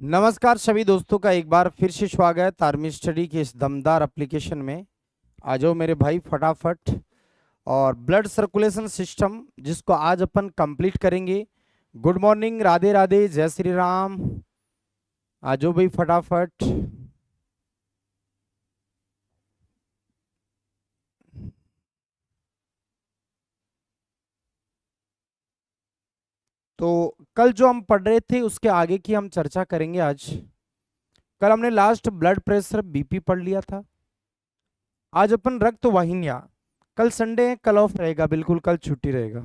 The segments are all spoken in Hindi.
नमस्कार सभी दोस्तों का एक बार फिर से स्वागत आर्मी स्टडी के इस दमदार एप्लीकेशन में। आ जाओ मेरे भाई फटाफट। और ब्लड सर्कुलेशन सिस्टम जिसको आज अपन कंप्लीट करेंगे। गुड मॉर्निंग, राधे राधे, जय श्री राम। आ जाओ भाई फटाफट। तो कल जो हम पढ़ रहे थे उसके आगे की हम चर्चा करेंगे आज। कल हमने लास्ट ब्लड प्रेशर बीपी पढ़ लिया था। आज अपन रक्त वाहिनियां। कल संडे है, कल ऑफ रहेगा, बिल्कुल कल छुट्टी रहेगा।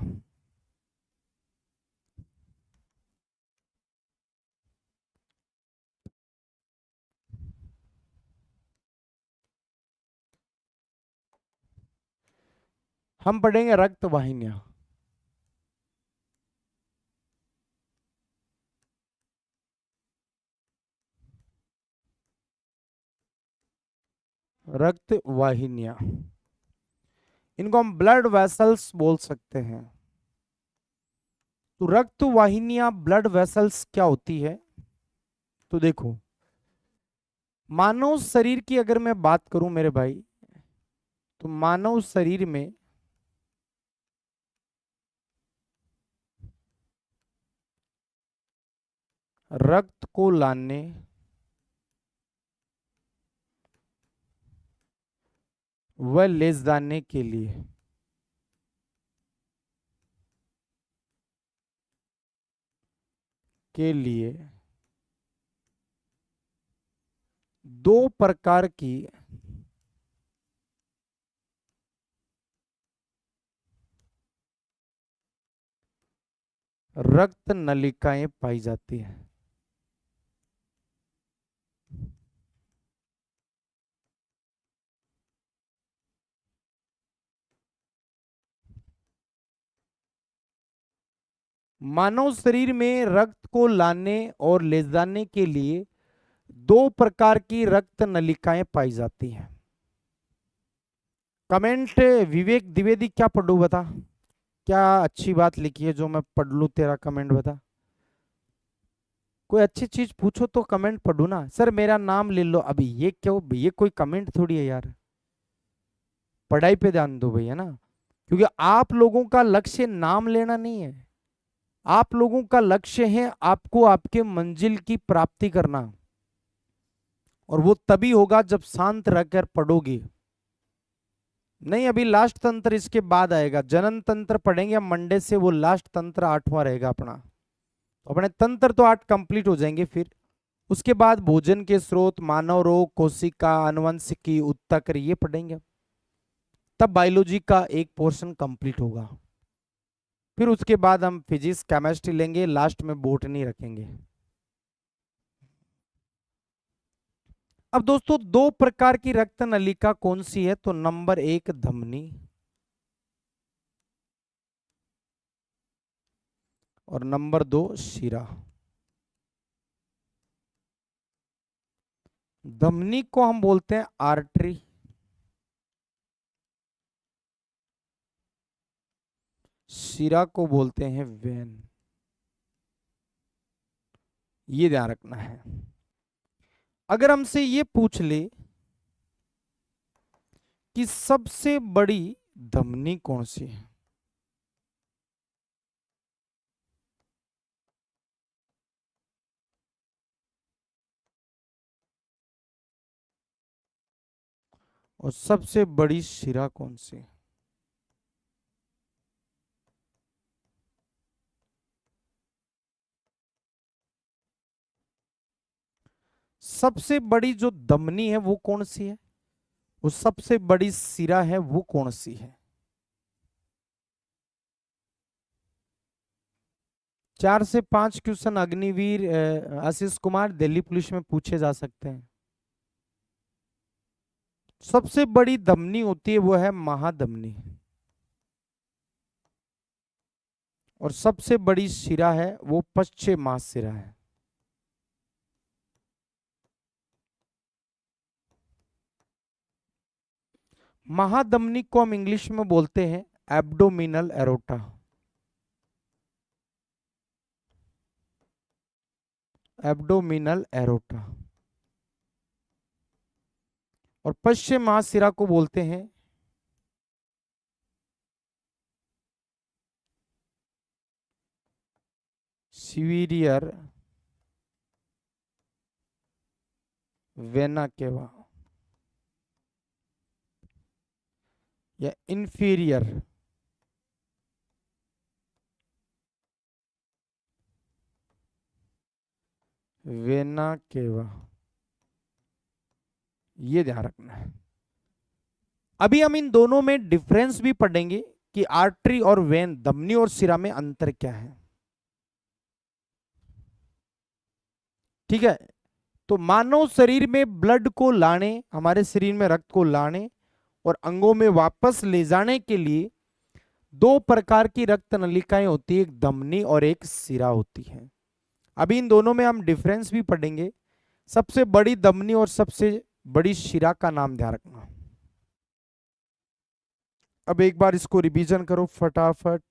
हम पढ़ेंगे रक्त वाहिनियां। रक्त वाहिनियां, इनको हम ब्लड वेसल्स बोल सकते हैं। तो रक्त वाहिनियां ब्लड वेसल्स क्या होती है? तो देखो, मानव शरीर की अगर मैं बात करूं मेरे भाई, तो मानव शरीर में रक्त को लाने व ले जाने के लिए दो प्रकार की रक्त नलिकाएं पाई जाती हैं। मानव शरीर में रक्त को लाने और ले जाने के लिए दो प्रकार की रक्त नलिकाएं पाई जाती हैं। कमेंट विवेक द्विवेदी, क्या पढ़ूं बता? क्या अच्छी बात लिखी है जो मैं पढ़ लूं? तेरा कमेंट बता। कोई अच्छी चीज पूछो तो कमेंट पढ़ू ना। सर मेरा नाम ले लो अभी, ये क्यों? ये कोई कमेंट थोड़ी है यार। पढ़ाई पे ध्यान दो भैया ना। क्योंकि आप लोगों का लक्ष्य नाम लेना नहीं है। आप लोगों का लक्ष्य है आपको आपके मंजिल की प्राप्ति करना। और वो तभी होगा जब शांत रहकर पढ़ोगे। नहीं, अभी लास्ट तंत्र इसके बाद आएगा। जनन तंत्र पढ़ेंगे हम मंडे से, वो लास्ट तंत्र 8वां रहेगा अपना। तो अपने तंत्र तो 8 कंप्लीट हो जाएंगे। फिर उसके बाद भोजन के स्रोत, मानव रोग, कोशिका, आनुवंशिकी, उत्तक, ये पढ़ेंगे। तब बायोलॉजी का एक पोर्शन कंप्लीट होगा। फिर उसके बाद हम फिजिक्स केमिस्ट्री लेंगे, लास्ट में बॉटनी रखेंगे। अब दोस्तों, दो प्रकार की रक्त नलिका कौन सी है? तो नंबर 1 धमनी और नंबर 2 शिरा। धमनी को हम बोलते हैं आर्टरी, शिरा को बोलते हैं वेन। ये ध्यान रखना है। अगर हमसे ये पूछ ले कि सबसे बड़ी धमनी कौन सी है, और सबसे बड़ी शिरा कौन सी है? सबसे बड़ी जो धमनी है वो कौन सी है? वो सबसे बड़ी शिरा है वो कौन सी है? 4 से 5 क्वेश्चन अग्निवीर आशीष कुमार दिल्ली पुलिस में पूछे जा सकते हैं। सबसे बड़ी धमनी होती है वो है महाधमनी, और सबसे बड़ी शिरा है वो पश्चिमाशिरा है। महाधमनी को हम इंग्लिश में बोलते हैं एब्डोमिनल एरोटा। Abdominal aorta. और पश्चिम महाशिरा को बोलते हैं सीवियर वेना केवा या इंफीरियर वेना केवा, ये ध्यान रखना है। अभी हम इन दोनों में डिफरेंस भी पढ़ेंगे कि आर्टरी और वेन, धमनी और शिरा में अंतर क्या है। ठीक है, तो मानव शरीर में ब्लड को लाने, हमारे शरीर में रक्त को लाने और अंगों में वापस ले जाने के लिए दो प्रकार की रक्त नलिकाएं होती है, एक धमनी और एक शिरा होती है। अभी इन दोनों में हम डिफरेंस भी पढ़ेंगे। सबसे बड़ी धमनी और सबसे बड़ी शिरा का नाम ध्यान रखना। अब एक बार इसको रिवीजन करो फटाफट।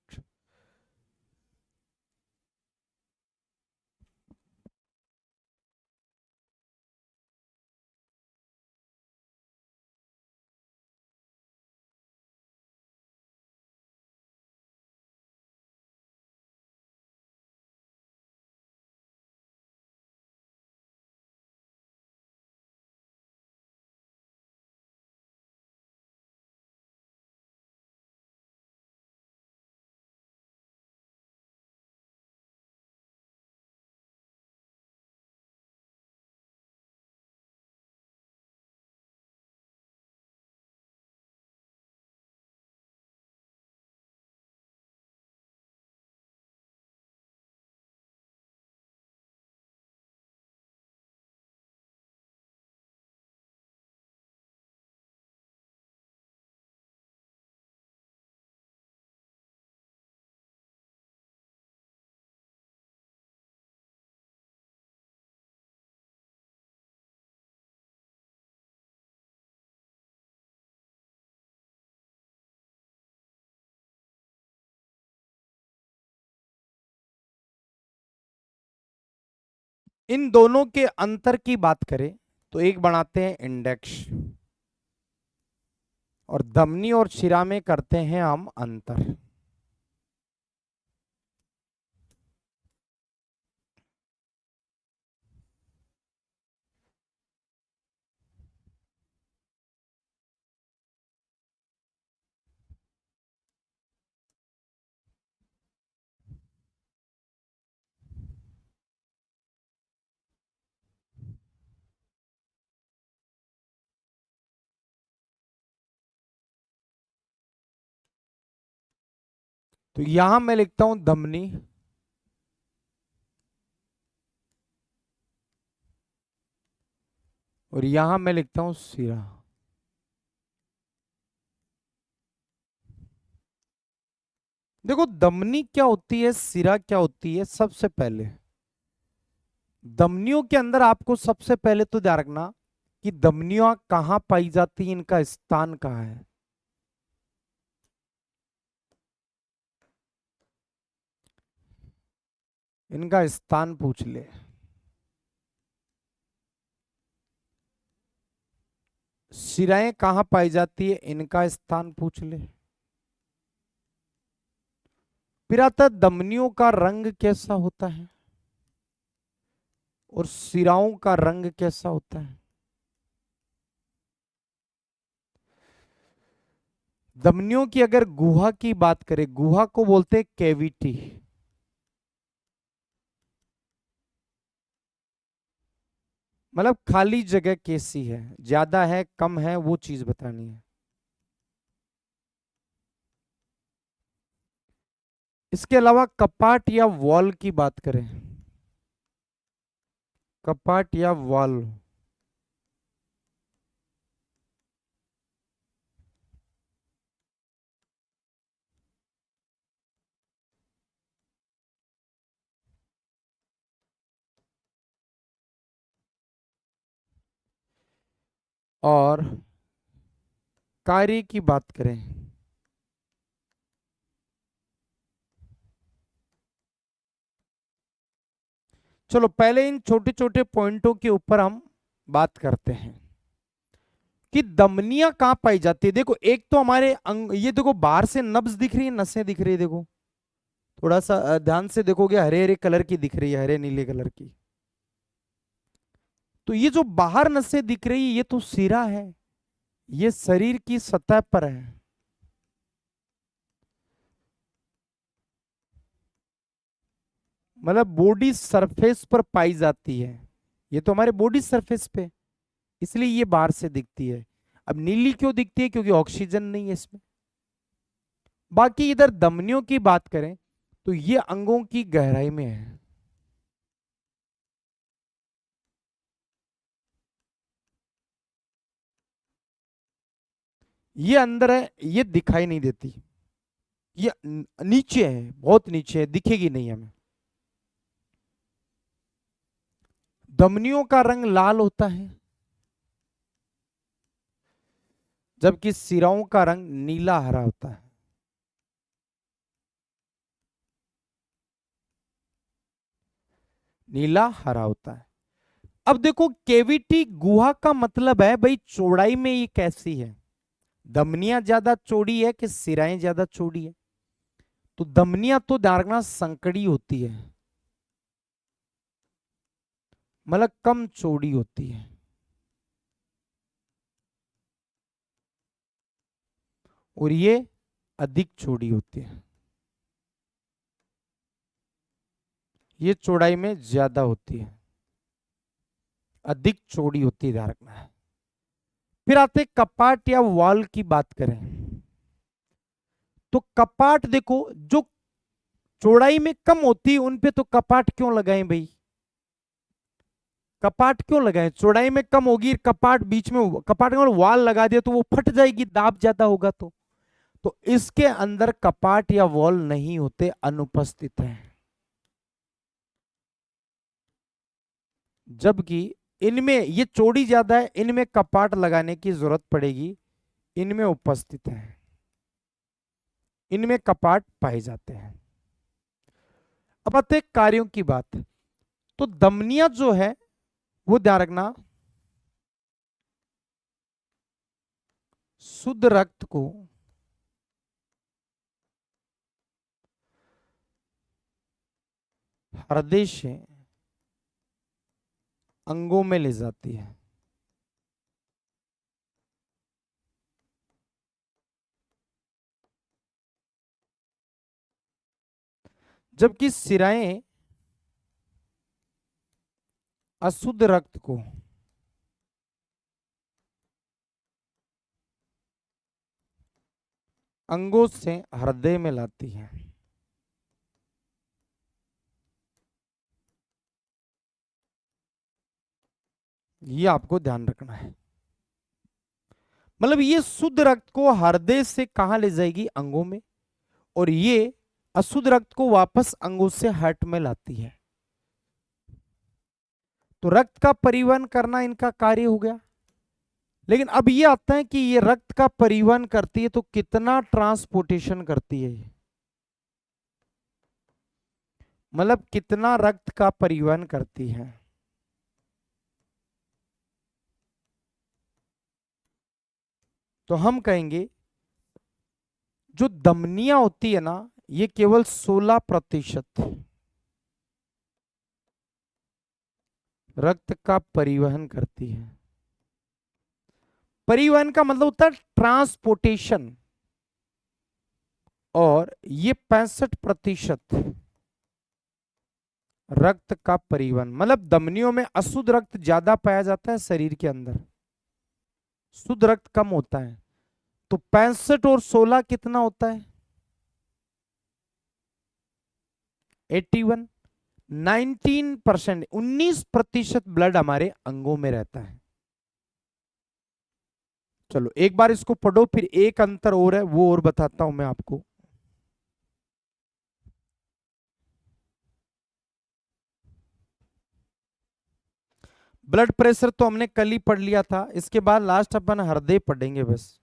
इन दोनों के अंतर की बात करें तो एक बनाते हैं इंडेक्स और धमनी और शिरा में करते हैं हम अंतर। तो यहां मैं लिखता हूं धमनी और यहां मैं लिखता हूं शिरा। देखो धमनी क्या होती है, शिरा क्या होती है। सबसे पहले धमनियों के अंदर आपको सबसे पहले तो ध्यान रखना कि धमनियां कहां पाई जाती है, इनका स्थान कहां है। इनका स्थान पूछ ले। शिराएं कहां पाई जाती है, इनका स्थान पूछ ले। फिर आता है धमनियों का रंग कैसा होता है और शिराओं का रंग कैसा होता है। धमनियों की अगर गुहा की बात करें, गुहा को बोलते हैं कैविटी। मतलब खाली जगह कैसी है, ज्यादा है कम है, वो चीज बतानी है। इसके अलावा कपाट या वॉल की बात करें, कपाट या वॉल, और कार्य की बात करें, चलो पहले इन छोटे छोटे पॉइंटों के ऊपर हम बात करते हैं कि धमनियां कहां पाई जाती है। देखो एक तो हमारे ये देखो बाहर से नब्ज दिख रही है, नसें दिख रही है। देखो थोड़ा सा ध्यान से देखोगे, हरे हरे कलर की दिख रही है, हरे नीले कलर की। तो ये जो बाहर नसें दिख रही है ये तो सिरा है, ये शरीर की सतह पर है। मतलब बॉडी सरफेस पर पाई जाती है, ये तो हमारे बॉडी सरफेस पे, इसलिए ये बाहर से दिखती है। अब नीली क्यों दिखती है? क्योंकि ऑक्सीजन नहीं है इसमें। बाकी इधर धमनियों की बात करें तो ये अंगों की गहराई में है। ये अंदर है, ये दिखाई नहीं देती, ये नीचे है, बहुत नीचे है, दिखेगी नहीं हमें। धमनियों का रंग लाल होता है, जबकि सिराओं का रंग नीला हरा होता है। नीला हरा होता है। अब देखो केविटी गुहा का मतलब है भाई चौड़ाई में ये कैसी है, धमनियां ज्यादा चौड़ी है कि सिराएं ज्यादा चौड़ी है? तो धमनियां तो दारना संकड़ी होती है, मतलब कम चौड़ी होती है, और ये अधिक चौड़ी होती है, ये चौड़ाई में ज्यादा होती है, अधिक चौड़ी होती है, ध्यान रखना है। फिर आते कपाट या वॉल की बात करें तो कपाट देखो जो चौड़ाई में कम होती है उन पे तो कपाट क्यों लगाएं भाई? कपाट क्यों लगाएं? चौड़ाई में कम होगी, कपाट बीच में, कपाट में वॉल लगा दिया तो वो फट जाएगी, दाब ज्यादा होगा। तो इसके अंदर कपाट या वॉल नहीं होते, अनुपस्थित है। जबकि इनमें ये चौड़ी ज्यादा है, इनमें कपाट लगाने की जरूरत पड़ेगी, इनमें उपस्थित है, इनमें कपाट पाए जाते हैं। अब आते हैं कार्यों की बात। तो धमनियां जो है वो ध्यान रखना, शुद्ध रक्त को हृदय से अंगों में ले जाती है। जबकि सिराएं अशुद्ध रक्त को अंगों से हृदय में लाती है। ये आपको ध्यान रखना है। मतलब ये शुद्ध रक्त को हृदय से कहां ले जाएगी? अंगों में, और ये अशुद्ध रक्त को वापस अंगों से हार्ट में लाती है। तो रक्त का परिवहन करना इनका कार्य हो गया। लेकिन अब ये आता है कि ये रक्त का परिवहन करती है तो कितना ट्रांसपोर्टेशन करती है ये, मतलब कितना रक्त का परिवहन करती है। तो हम कहेंगे जो धमनियां होती है ना ये केवल 16% रक्त का परिवहन करती है। परिवहन का मतलब होता है ट्रांसपोर्टेशन, और ये 65% रक्त का परिवहन, मतलब धमनियों में अशुद्ध रक्त ज्यादा पाया जाता है, शरीर के अंदर शुद्ध रक्त कम होता है। तो 65 और 16 कितना होता है? 81। 19% ब्लड हमारे अंगों में रहता है। चलो एक बार इसको पढ़ो, फिर एक अंतर और है वो और बताता हूं मैं आपको। ब्लड प्रेशर तो हमने कल ही पढ़ लिया था, इसके बाद लास्ट अपन हृदय पढ़ेंगे बस।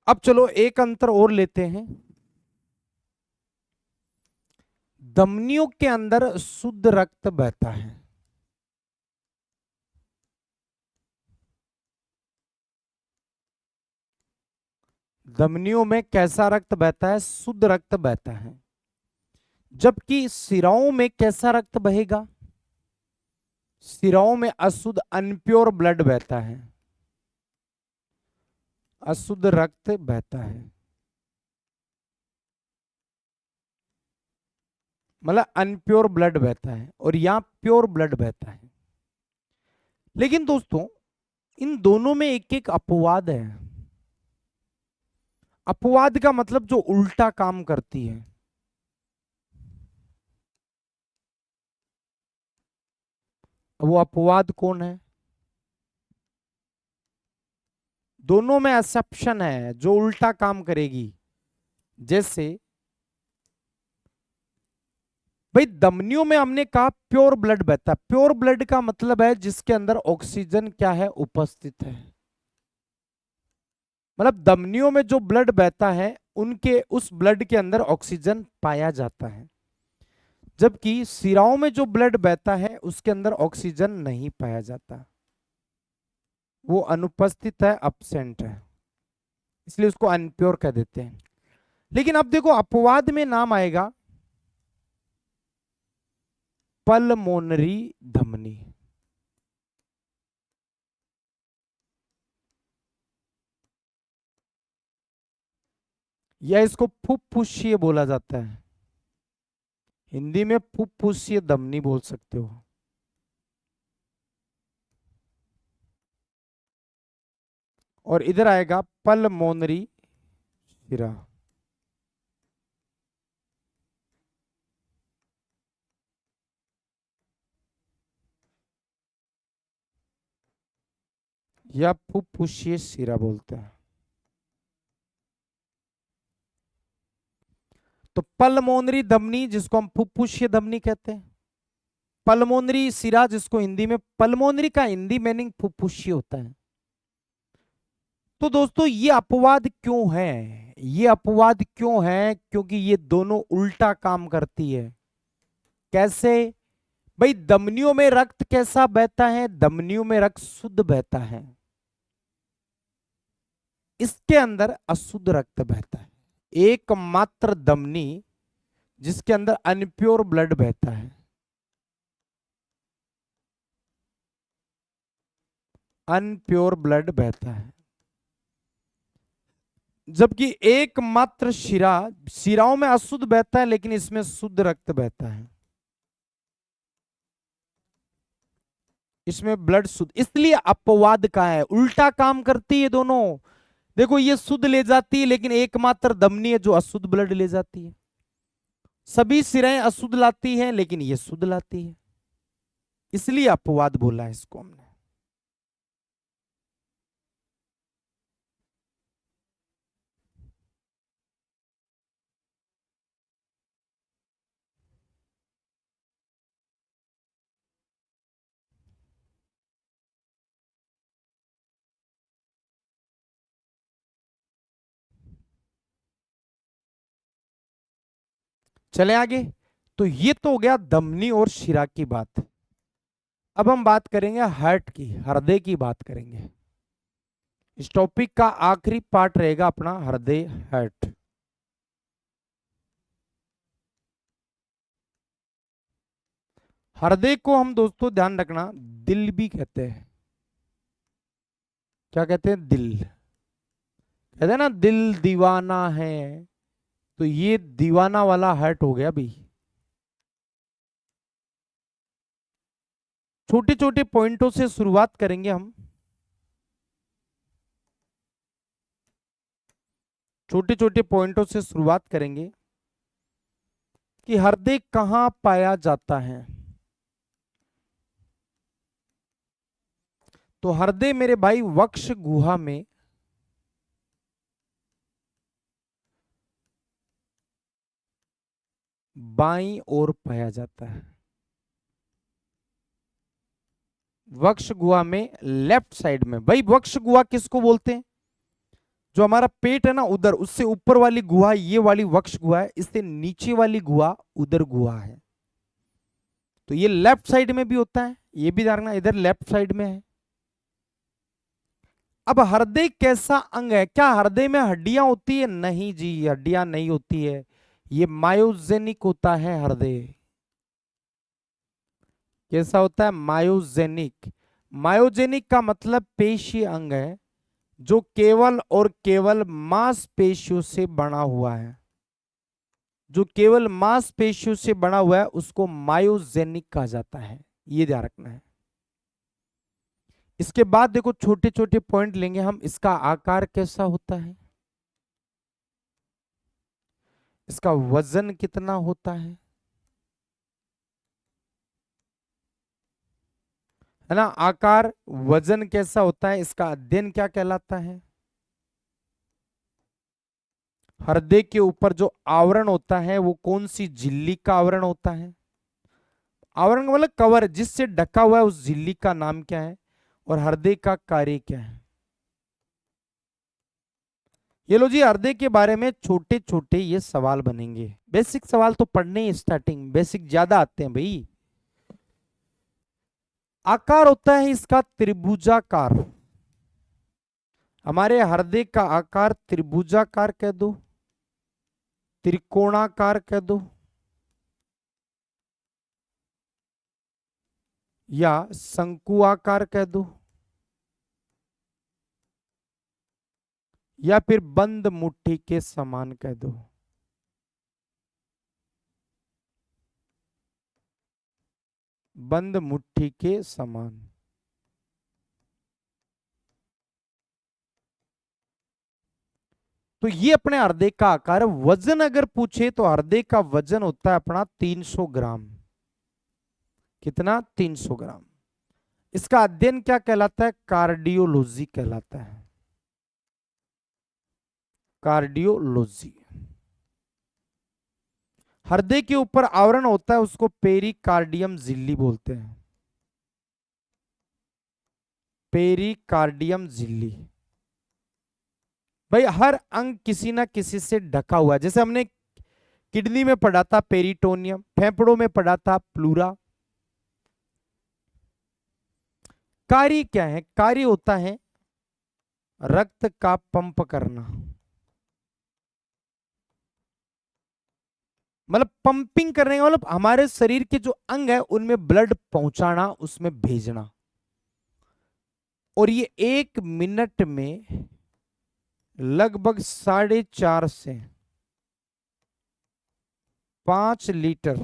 अब चलो एक अंतर और लेते हैं। धमनियों के अंदर शुद्ध रक्त बहता है। धमनियों में कैसा रक्त बहता है? शुद्ध रक्त बहता है। जबकि सिराओं में कैसा रक्त बहेगा? सिराओं में अशुद्ध अनप्योर ब्लड बहता है, अशुद्ध रक्त बहता है, मतलब अनप्योर ब्लड बहता है, और यहां प्योर ब्लड बहता है। लेकिन दोस्तों इन दोनों में एक एक अपवाद है। अपवाद का मतलब जो उल्टा काम करती है। वो अपवाद कौन है? दोनों में एक्सेप्शन है जो उल्टा काम करेगी। जैसे भाई धमनियों में हमने कहा प्योर ब्लड बहता है। प्योर ब्लड का मतलब है जिसके अंदर ऑक्सीजन क्या है? उपस्थित है। मतलब धमनियों में जो ब्लड बहता है उनके उस ब्लड के अंदर ऑक्सीजन पाया जाता है, जबकि सिराओं में जो ब्लड बहता है उसके अंदर ऑक्सीजन नहीं पाया जाता, वो अनुपस्थित है, अब्सेंट है, इसलिए उसको अनप्योर कह देते हैं। लेकिन अब देखो अपवाद में नाम आएगा पल्मोनरी धमनी। या इसको फुफ्फुसीय बोला जाता है। हिंदी में फुफ्फुसीय धमनी बोल सकते हो। और इधर आएगा पल्मोनरी शिरा। या फुफ्फुसीय शिरा बोलते हैं। तो पल्मोनरी धमनी जिसको हम फुफ्फुसीय धमनी कहते हैं, पल्मोनरी शिरा जिसको हिंदी में, पल्मोनरी का हिंदी मीनिंग फुफ्फुसीय होता है। तो दोस्तों ये अपवाद क्यों है? ये अपवाद क्यों है? क्योंकि ये दोनों उल्टा काम करती है। कैसे? भाई धमनियों में रक्त कैसा बहता है? धमनियों में रक्त शुद्ध बहता है, इसके अंदर अशुद्ध रक्त बहता है। एकमात्र धमनी जिसके अंदर अनप्योर ब्लड बहता है, अनप्योर ब्लड बहता है। जबकि एकमात्र शिरा, शिराओं में अशुद्ध बहता है लेकिन इसमें शुद्ध रक्त बहता है, इसमें ब्लड शुद्ध। इसलिए अपवाद का है, उल्टा काम करती है दोनों। देखो ये शुद्ध ले जाती है लेकिन एकमात्र धमनी है जो अशुद्ध ब्लड ले जाती है। सभी सिराएं अशुद्ध लाती हैं लेकिन ये शुद्ध लाती है, इसलिए अपवाद बोला है इसको हमने। चले आगे। तो ये तो हो गया धमनी और शिरा की बात। अब हम बात करेंगे हार्ट की, हृदय की बात करेंगे। इस टॉपिक का आखिरी पार्ट रहेगा अपना हृदय, हार्ट। हृदय को हम दोस्तों ध्यान रखना दिल भी कहते हैं। क्या कहते हैं? दिल। कहते हैं ना दिल दीवाना है, तो ये दीवाना वाला हार्ट हो गया भाई। छोटे छोटे पॉइंटों से शुरुआत करेंगे हम। छोटे छोटे पॉइंटों से शुरुआत करेंगे कि हृदय कहां पाया जाता है। तो हृदय मेरे भाई वक्ष गुहा में, बाईं ओर पाया जाता है। वक्ष गुहा में लेफ्ट साइड में। भाई वक्ष गुहा किसको बोलते हैं? जो हमारा पेट है ना उधर, उससे ऊपर वाली गुहा ये वाली वक्ष गुहा है, इससे नीचे वाली गुहा उदर गुहा है। तो ये लेफ्ट साइड में भी होता है, ये भी ध्यान रखना, इधर लेफ्ट साइड में है। अब हृदय कैसा अंग है? क्या हृदय में हड्डियां होती है? नहीं जी, हड्डियां नहीं होती है, ये मायोजेनिक होता है हृदय। कैसा होता है? मायोजेनिक। मायोजेनिक का मतलब पेशीय अंग है, जो केवल और केवल मांसपेशियों से बना हुआ है। जो केवल मांसपेशियों से बना हुआ है उसको मायोजेनिक कहा जाता है, ये ध्यान रखना है। इसके बाद देखो छोटे छोटे पॉइंट लेंगे हम। इसका आकार कैसा होता है, इसका वजन कितना होता है ना? आकार, वजन कैसा होता है, इसका अध्ययन क्या कहलाता है? हृदय के ऊपर जो आवरण होता है वो कौन सी झिल्ली का आवरण होता है? आवरण का मतलब कवर, जिससे ढका हुआ है, उस झिल्ली का नाम क्या है? और हृदय का कार्य क्या है? ये लो जी, हृदय के बारे में छोटे छोटे ये सवाल बनेंगे। बेसिक सवाल तो पढ़ने ही स्टार्टिंग, बेसिक ज्यादा आते हैं भाई। आकार होता है इसका त्रिभुजाकार। हमारे हृदय का आकार त्रिभुजाकार कह दो, त्रिकोणाकार कह दो, या शंकु आकार कह दो, या फिर बंद मुट्ठी के समान कह दो। बंद मुट्ठी के समान। तो ये अपने हृदय का आकार। वजन अगर पूछे तो हृदय का वजन होता है अपना 300 ग्राम। कितना? 300 ग्राम। इसका अध्ययन क्या कहलाता है? कार्डियोलॉजी कहलाता है, कार्डियोलॉजी। हृदय के ऊपर आवरण होता है उसको पेरिकार्डियम झिल्ली बोलते हैं, पेरिकार्डियम झिल्ली। भाई हर अंग किसी ना किसी से ढका हुआ है। जैसे हमने किडनी में पढ़ा था पेरिटोनियम, फेफड़ों में पढ़ा था प्लूरा। कार्य क्या है? कार्य होता है रक्त का पंप करना, मतलब पंपिंग करने का मतलब हमारे शरीर के जो अंग है उनमें ब्लड पहुंचाना, उसमें भेजना। और ये 1 मिनट में लगभग 4.5 से 5 लीटर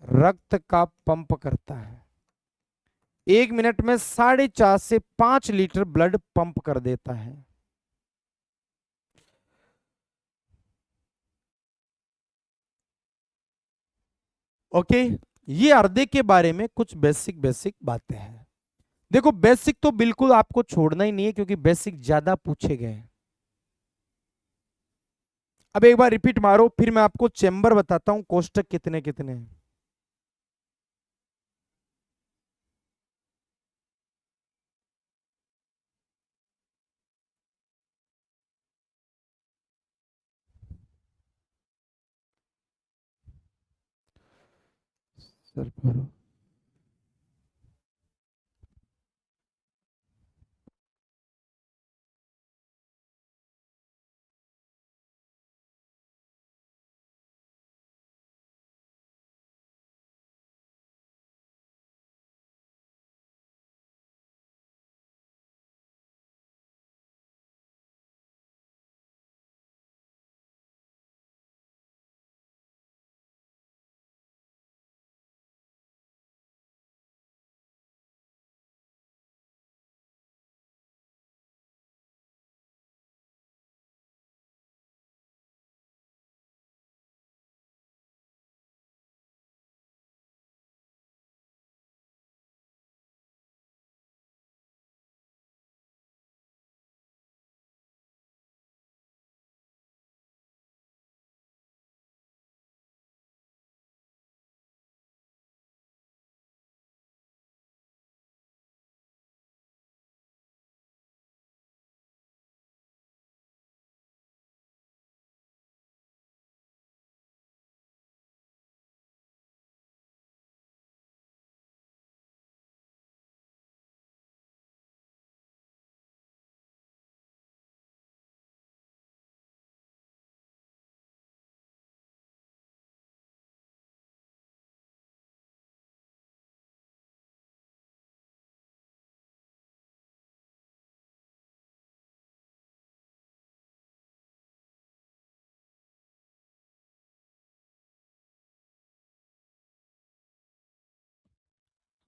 रक्त का पंप करता है। 1 मिनट में 4.5 से 5 लीटर ब्लड पंप कर देता है। ओके, ये हृदय के बारे में कुछ बेसिक बेसिक बातें हैं। देखो बेसिक तो बिल्कुल आपको छोड़ना ही नहीं है, क्योंकि बेसिक ज्यादा पूछे गए हैं। अब एक बार रिपीट मारो, फिर मैं आपको चेंबर बताता हूं कोष्टक कितने कितने हैं। सर भरो।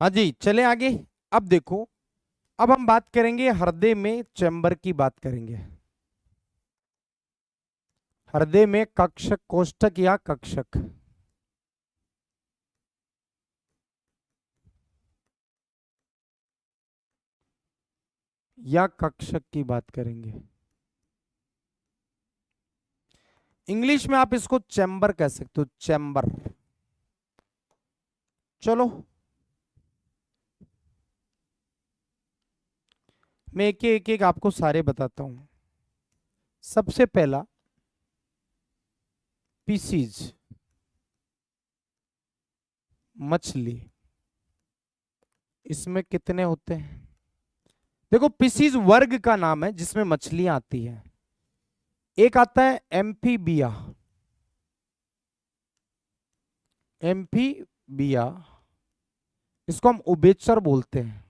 हाँ जी, चले आगे। अब देखो, अब हम बात करेंगे हृदय में चैम्बर की बात करेंगे। हृदय में कक्षक, कोष्ठक या कक्षक। या कक्षक की बात करेंगे। इंग्लिश में आप इसको चैम्बर कह सकते हो, चैम्बर। चलो मैं एक एक आपको सारे बताता हूं। सबसे पहला पीसीज, मछली। इसमें कितने होते हैं? देखो, पीसीज वर्ग का नाम है जिसमें मछलियां आती हैं। एक आता है एम्फीबिया। एम्फीबिया, इसको हम उभयचर बोलते हैं।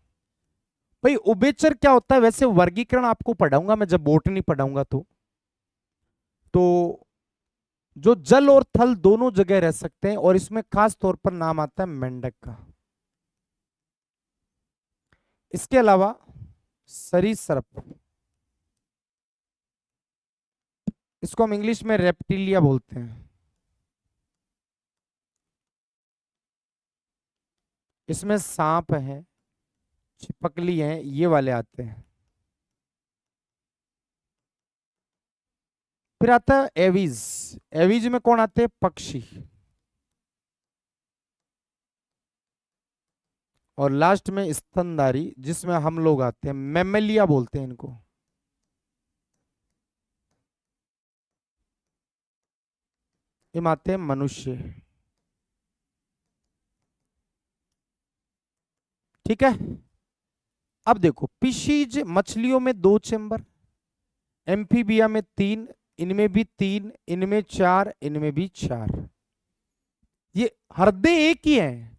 भाई उभयचर क्या होता है? वैसे वर्गीकरण आपको पढ़ाऊंगा मैं जब बोटनी पढ़ाऊंगा तो जो जल और थल दोनों जगह रह सकते हैं, और इसमें खास तौर पर नाम आता है मेंढक का। इसके अलावा सरीसृप, इसको हम इंग्लिश में रेप्टिलिया बोलते हैं। इसमें सांप है, छिपकली है, ये वाले आते हैं। फिर आता है एवीज। एवीज में कौन आते हैं? पक्षी। और लास्ट में स्तनधारी, जिसमें हम लोग आते हैं, मैमेलिया बोलते हैं इनको। इनमें आते हैं मनुष्य। ठीक है। अब देखो, फिशीज मछलियों में 2 चेम्बर, एम्फीबिया में 3, इनमें भी 3, इनमें 4, इनमें भी 4। ये हृदय एक ही है।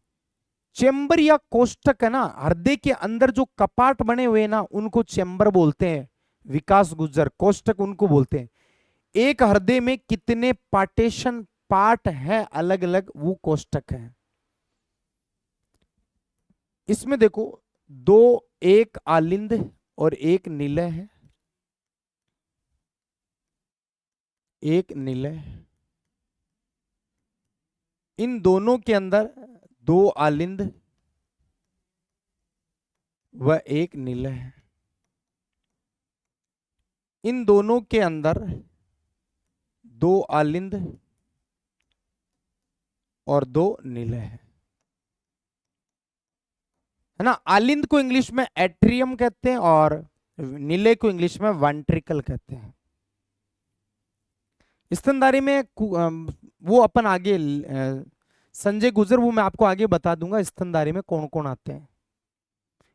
चेम्बर या कोष्ठक है ना, हृदय के अंदर जो कपाट बने हुए हैं ना, उनको चेम्बर बोलते हैं। विकास गुजर, कोष्ठक उनको बोलते हैं। एक हृदय में कितने पार्टेशन, पार्ट है अलग अलग, वो कोष्ठक है। इसमें देखो, 2, एक आलिंद और एक निलय है। एक निलय, इन दोनों के अंदर 2 आलिंद व एक निलय है। इन दोनों के अंदर 2 आलिंद और 2 निलय है ना। आलिंद को इंग्लिश में एट्रियम कहते हैं और निलय को इंग्लिश में वेंट्रिकल कहते हैं। स्तनधारी में वो अपन आगे संजय गुजर, वो मैं आपको आगे बता दूंगा स्तनधारी में कौन कौन आते हैं।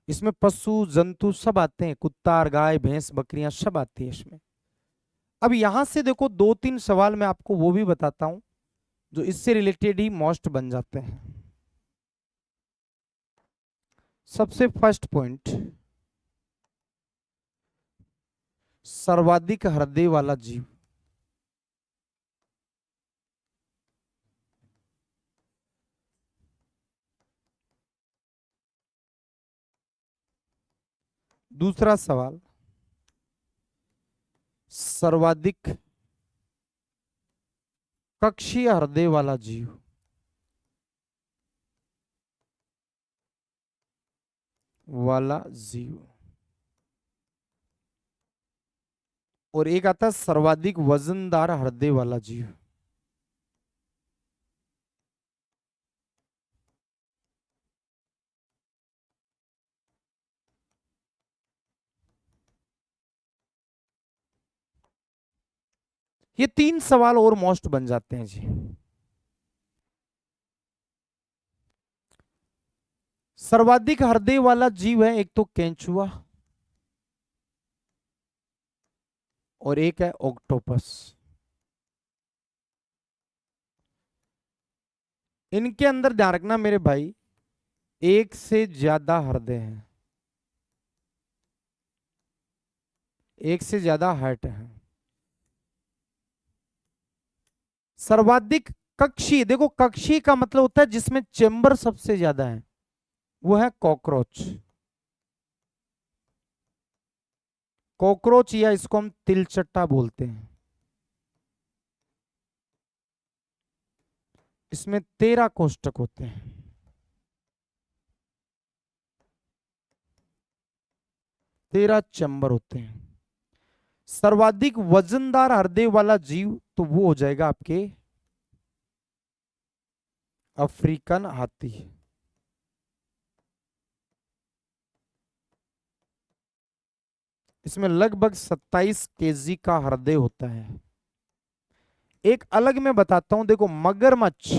इसमें पशु जंतु सब आते हैं, कुत्ता, गाय, भैंस, बकरियां सब आती है इसमें। अब यहां से देखो 2-3 सवाल मैं आपको वो भी बताता हूं जो इससे रिलेटेड ही मोस्ट बन जाते हैं। सबसे फर्स्ट पॉइंट, सर्वाधिक हृदय वाला जीव। दूसरा सवाल, सर्वाधिक कक्षीय हृदय वाला जीव। वाला जीव। और एक आता है सर्वाधिक वजनदार हृदय वाला जीव। ये 3 सवाल और मोस्ट बन जाते हैं जी। सर्वाधिक हृदय वाला जीव है, एक तो केंचुआ और एक है ऑक्टोपस। इनके अंदर ध्यान रखना मेरे भाई, एक से ज्यादा हृदय है, एक से ज्यादा हार्ट है। सर्वाधिक कक्षीय, देखो कक्षीय का मतलब होता है जिसमें चेंबर सबसे ज्यादा है। वो है कॉकरोच। कॉकरोच या इसको हम तिलचट्टा बोलते हैं। इसमें 13 कोष्ठक होते हैं। तेरह चैम्बर होते हैं। सर्वाधिक वजनदार हृदय वाला जीव तो वो हो जाएगा आपके अफ्रीकन हाथी। इसमें लगभग 27 केजी का हृदय होता है। एक अलग मैं बताता हूं, देखो मगरमच्छ,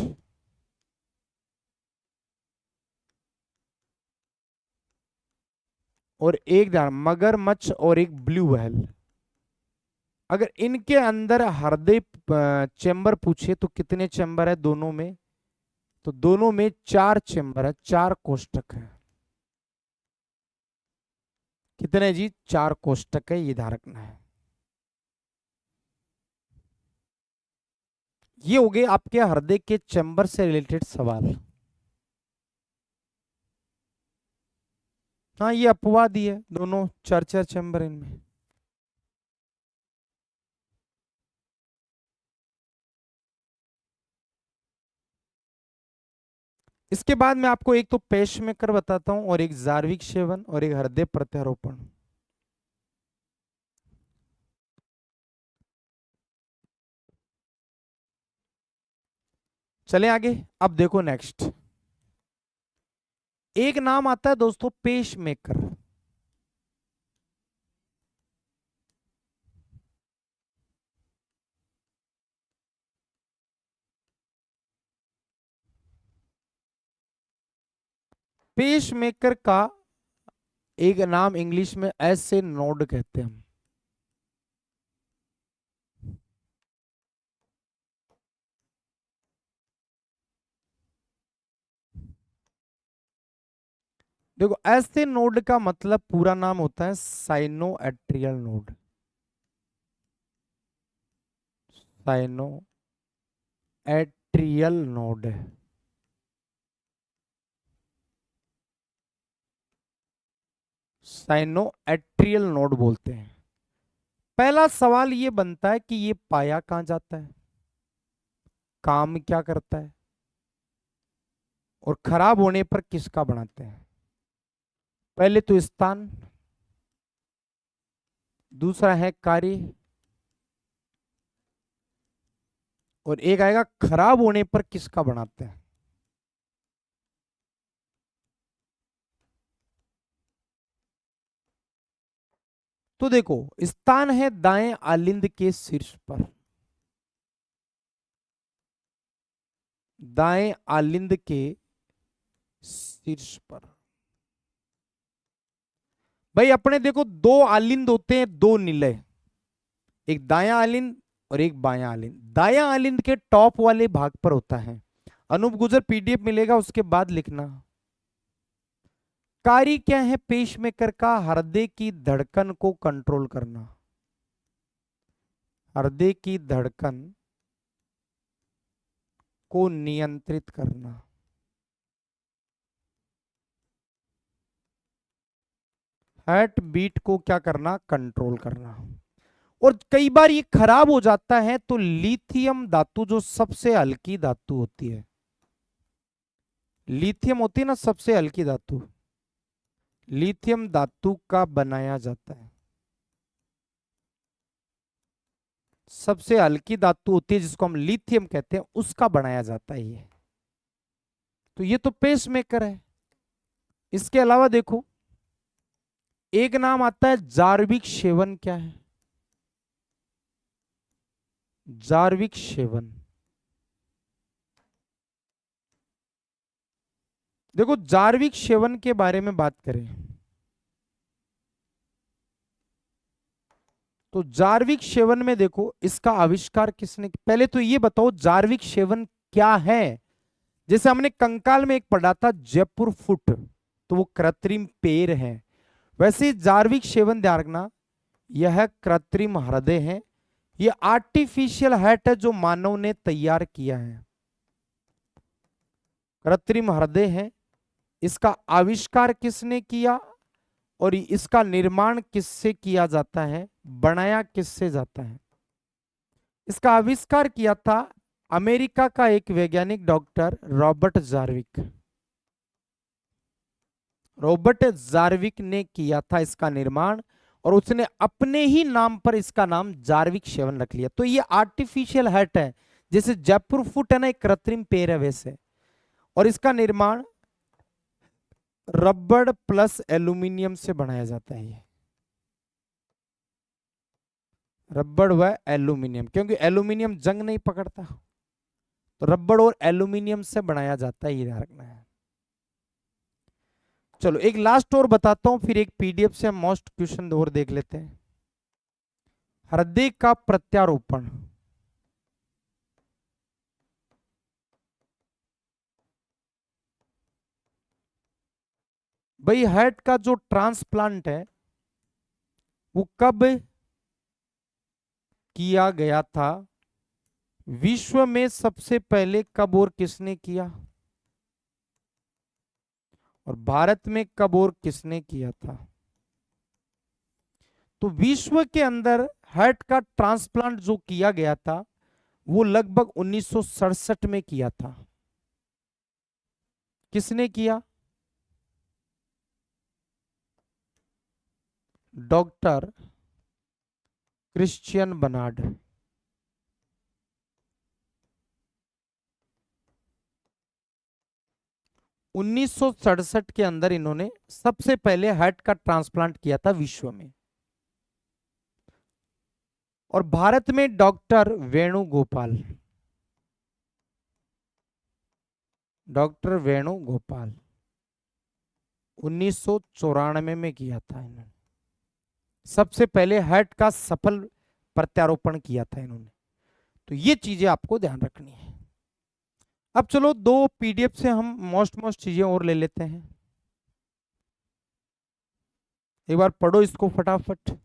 और एक ध्यान, मगरमच्छ और एक ब्लू व्हेल, अगर इनके अंदर हृदय चैम्बर पूछे तो कितने चैम्बर है दोनों में? तो दोनों में 4 चैम्बर है, 4 कोष्ठक है। कितने जी? 4 कोष्ठक है, ये ध्यान रखना है। ये हो गए आपके हृदय के चैम्बर से रिलेटेड सवाल। हाँ, ये अपवाद ही है, दोनों 4 चैम्बर इनमें। इसके बाद मैं आपको एक तो पेसमेकर बताता हूं, और एक जार्विक सेवन, और एक हृदय प्रत्यारोपण। चले आगे। अब देखो नेक्स्ट, एक नाम आता है दोस्तों पेसमेकर। पेसमेकर का एक नाम इंग्लिश में ऐसे नोड कहते हैं हम। देखो ऐसे नोड का मतलब पूरा नाम होता है साइनोएट्रियल नोड। साइनोएट्रियल नोड है। साइनोएट्रियल नोड बोलते हैं। पहला सवाल ये बनता है कि ये पाया कहां जाता है, काम क्या करता है, और खराब होने पर किसका बनाते हैं? पहले तो स्थान, दूसरा है कार्य, और एक आएगा खराब होने पर किसका बनाते हैं। तो देखो, स्थान है दाएं आलिंद के शीर्ष पर, दाएं आलिंद के शीर्ष पर। भाई अपने देखो दो आलिंद होते हैं, दो निलय, एक दायां आलिंद और एक बायां आलिंद। दायां आलिंद के टॉप वाले भाग पर होता है, अनूप गुजर पीडीएफ मिलेगा उसके बाद लिखना। कार्य क्या है पेसमेकर का? हृदय की धड़कन को कंट्रोल करना, हृदय की धड़कन को नियंत्रित करना। हार्ट बीट को क्या करना? कंट्रोल करना। और कई बार ये खराब हो जाता है तो लिथियम धातु, जो सबसे हल्की धातु होती है, लिथियम होती है ना सबसे हल्की धातु, लिथियम धातु का बनाया जाता है। सबसे हल्की धातु होती है जिसको हम लिथियम कहते हैं, उसका बनाया जाता है ये। तो ये तो पेसमेकर है। इसके अलावा देखो एक नाम आता है जार्विक सेवन। क्या है जार्विक सेवन? देखो जार्विक सेवन के बारे में बात करें तो जार्विक सेवन में देखो इसका आविष्कार किसने, पहले तो ये बताओ जार्विक सेवन क्या है। जैसे हमने कंकाल में एक पढ़ा था जयपुर फुट, तो वो कृत्रिम पैर है। वैसे जार्विक सेवन ध्यान रखना, यह कृत्रिम हृदय है, ये आर्टिफिशियल हार्ट है जो मानव ने तैयार किया है, कृत्रिम हृदय है, इसका आविष्कार किसने किया और इसका निर्माण किससे किया जाता है, बनाया किससे जाता है? इसका आविष्कार किया था अमेरिका का एक वैज्ञानिक doctor Robert Jarvik. Robert Jarvik ने किया था इसका निर्माण, और उसने अपने ही नाम पर इसका नाम जार्विक 7 रख लिया। तो ये आर्टिफिशियल हार्ट है, जैसे जयपुर फुट है ना, एक कृत्रिम पैर है वैसे। और इसका निर्माण रबड़ प्लस एल्यूमिनियम से बनाया जाता है। ये रबड़ व एल्यूमिनियम, क्योंकि एल्यूमिनियम जंग नहीं पकड़ता, तो रबड़ और एल्यूमिनियम से बनाया जाता है, ये ध्यान रखना है। चलो एक लास्ट और बताता हूं, फिर एक पीडीएफ से हम मोस्ट क्वेश्चन और देख लेते हैं। हृदय का प्रत्यारोपण, भाई हार्ट का जो ट्रांसप्लांट है वो कब किया गया था, विश्व में सबसे पहले कब और किसने किया, और भारत में कब और किसने किया था? तो विश्व के अंदर हार्ट का ट्रांसप्लांट जो किया गया था वो लगभग 1967 में किया था। किसने किया? Doctor Christian Bernard. 1967 के अंदर इन्होंने सबसे पहले हार्ट का ट्रांसप्लांट किया था विश्व में। और भारत में डॉक्टर वेणुगोपाल, डॉक्टर वेणुगोपाल 1994 में किया था इन्होंने, सबसे पहले हार्ट का सफल प्रत्यारोपण किया था इन्होंने। तो ये चीजें आपको ध्यान रखनी है। अब चलो दो पीडीएफ से हम मोस्ट चीजें और ले लेते हैं, एक बार पढ़ो इसको फटाफट।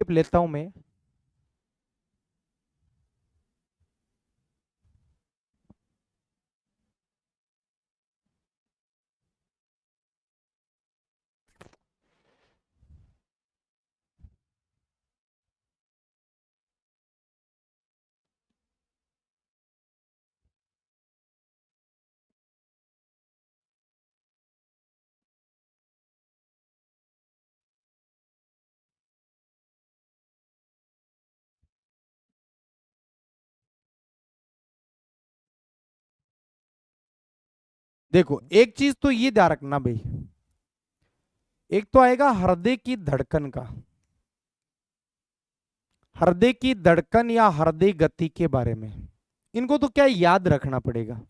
लेता हूं मैं। देखो एक चीज तो ये ध्यान रखना भाई, एक तो आएगा हृदय की धड़कन का, हृदय की धड़कन या हृदय गति के बारे में, इनको तो क्या याद रखना पड़ेगा।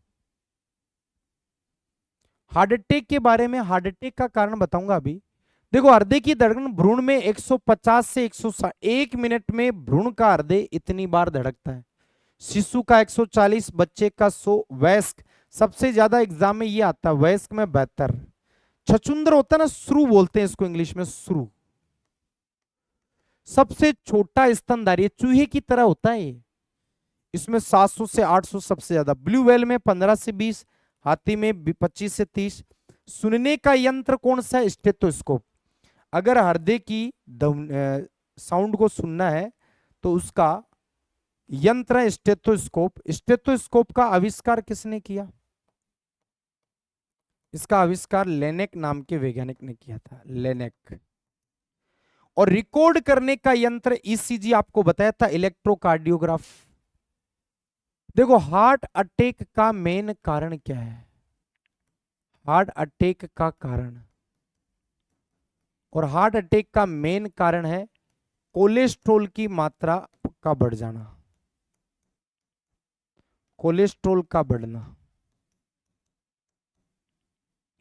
हार्ट अटैक के बारे में, हार्ट अटैक का कारण बताऊंगा अभी। देखो हृदय की धड़कन भ्रूण में 150 से 160, 1 मिनट में भ्रूण का हृदय इतनी बार धड़कता है। शिशु का 140, बच्चे का 100, वयस्क सबसे ज्यादा एग्जाम में ये आता है, वयस्क में 72। छछुंदर होता है ना, श्रू बोलते हैं इसको इंग्लिश में, श्रू। सबसे छोटा स्तनधारी चूहे की तरह होता है ये, इसमें 700 से 800 सबसे ज्यादा। ब्लू व्हेल में 15 से 20, हाथी में 25 से 30। सुनने का यंत्र कौन सा है? स्टेथोस्कोप। अगर हृदय की साउंड को सुनना है तो उसका यंत्र है स्टेथोस्कोप। स्टेथोस्कोप का आविष्कार किसने किया? इसका आविष्कार लेनेक नाम के वैज्ञानिक ने किया था, लेनेक। और रिकॉर्ड करने का यंत्र ईसीजी आपको बताया था, इलेक्ट्रोकार्डियोग्राफ। देखो हार्ट अटैक का मेन कारण क्या है? हार्ट अटैक का कारण, और हार्ट अटैक का मेन कारण है कोलेस्ट्रॉल की मात्रा का बढ़ जाना, कोलेस्ट्रॉल का बढ़ना।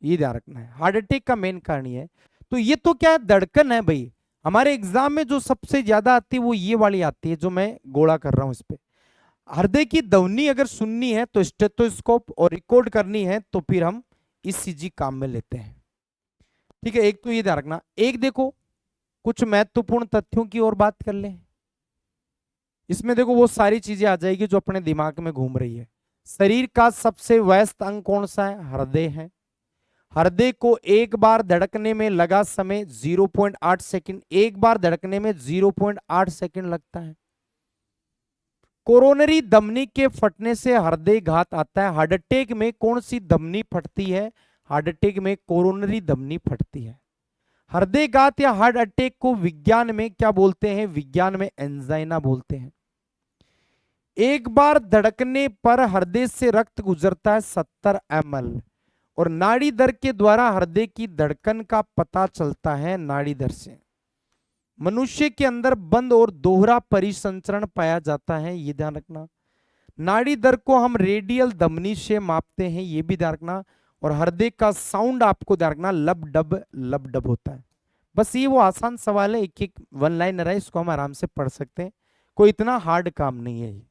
ये ध्यान रखना है, हार्ट अटैक का मेन कारण ये है। तो ये तो क्या है, धड़कन है भाई। हमारे एग्जाम में जो सबसे ज्यादा आती है वो ये वाली आती है जो मैं गोला कर रहा हूं इस पे। हृदय की ध्वनि अगर सुननी है तो स्टेथोस्कोप, और रिकॉर्ड करनी है तो फिर हम ईसीजी काम में लेते हैं। ठीक है, एक तो ये ध्यान रखना। एक देखो कुछ महत्वपूर्ण तथ्यों की और बात कर लें। इसमें देखो वो सारी चीजें आ जाएगी जो अपने दिमाग में घूम रही है। शरीर का सबसे व्यस्त अंग कौन सा है? हृदय है। हृदय को एक बार धड़कने में लगा समय 0.8 सेकंड, एक बार धड़कने में 0.8 सेकंड लगता है। कोरोनरी धमनी के फटने से हृदय घात आता है। हार्ट अटैक में कौन सी धमनी फटती है? हार्ट अटैक में कोरोनरी धमनी फटती है। हृदयघात या हार्ट अटैक को विज्ञान में क्या बोलते हैं? विज्ञान में एंजाइना बोलते हैं। एक बार धड़कने पर हृदय से रक्त गुजरता है 70 ml, और नाड़ी दर के द्वारा हृदय की धड़कन का पता चलता है नाड़ी दर से। मनुष्य के अंदर बंद और दोहरा परिसंचरण पाया जाता है, ये ध्यान रखना। नाड़ी दर को हम रेडियल धमनी से मापते हैं, ये भी ध्यान रखना। और हृदय का साउंड आपको ध्यान रखना, लब डब होता है। बस ये वो आसान सवाल है, एक एक वन लाइनर है, इसको हम आराम से पढ़ सकते हैं, कोई इतना हार्ड काम नहीं है ये।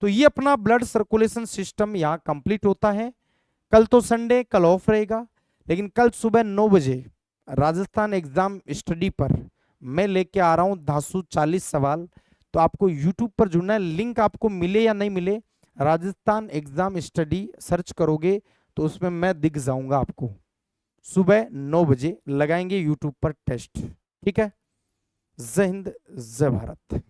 तो ये अपना ब्लड सर्कुलेशन सिस्टम यहाँ कंप्लीट होता है। कल तो संडे, कल ऑफ रहेगा, लेकिन कल सुबह 9 बजे राजस्थान एग्जाम स्टडी पर मैं लेके आ रहा हूँ धांसू 40 सवाल। तो आपको यूट्यूब पर जुड़ना है, लिंक आपको मिले या नहीं मिले, राजस्थान एग्जाम स्टडी सर्च करोगे तो उसमें मैं दिख जाऊंगा आपको। सुबह 9 बजे लगाएंगे यूट्यूब पर टेस्ट। ठीक है, जय हिंद, जय भारत।